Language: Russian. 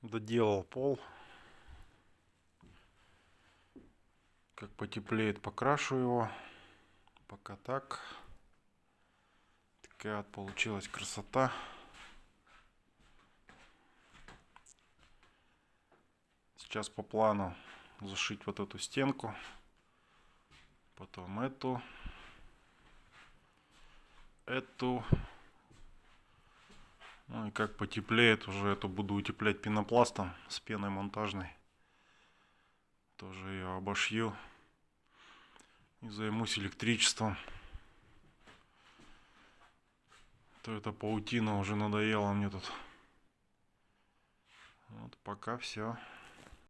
Доделал пол. Как потеплеет, покрашу его. Пока так. Такая вот получилась красота. Сейчас по плану зашить вот эту стенку. Потом эту. Ну и как потеплеет, уже эту буду утеплять пенопластом с пеной монтажной. Тоже ее обошью. И займусь электричеством. То эта паутина уже надоела мне тут. Вот пока все.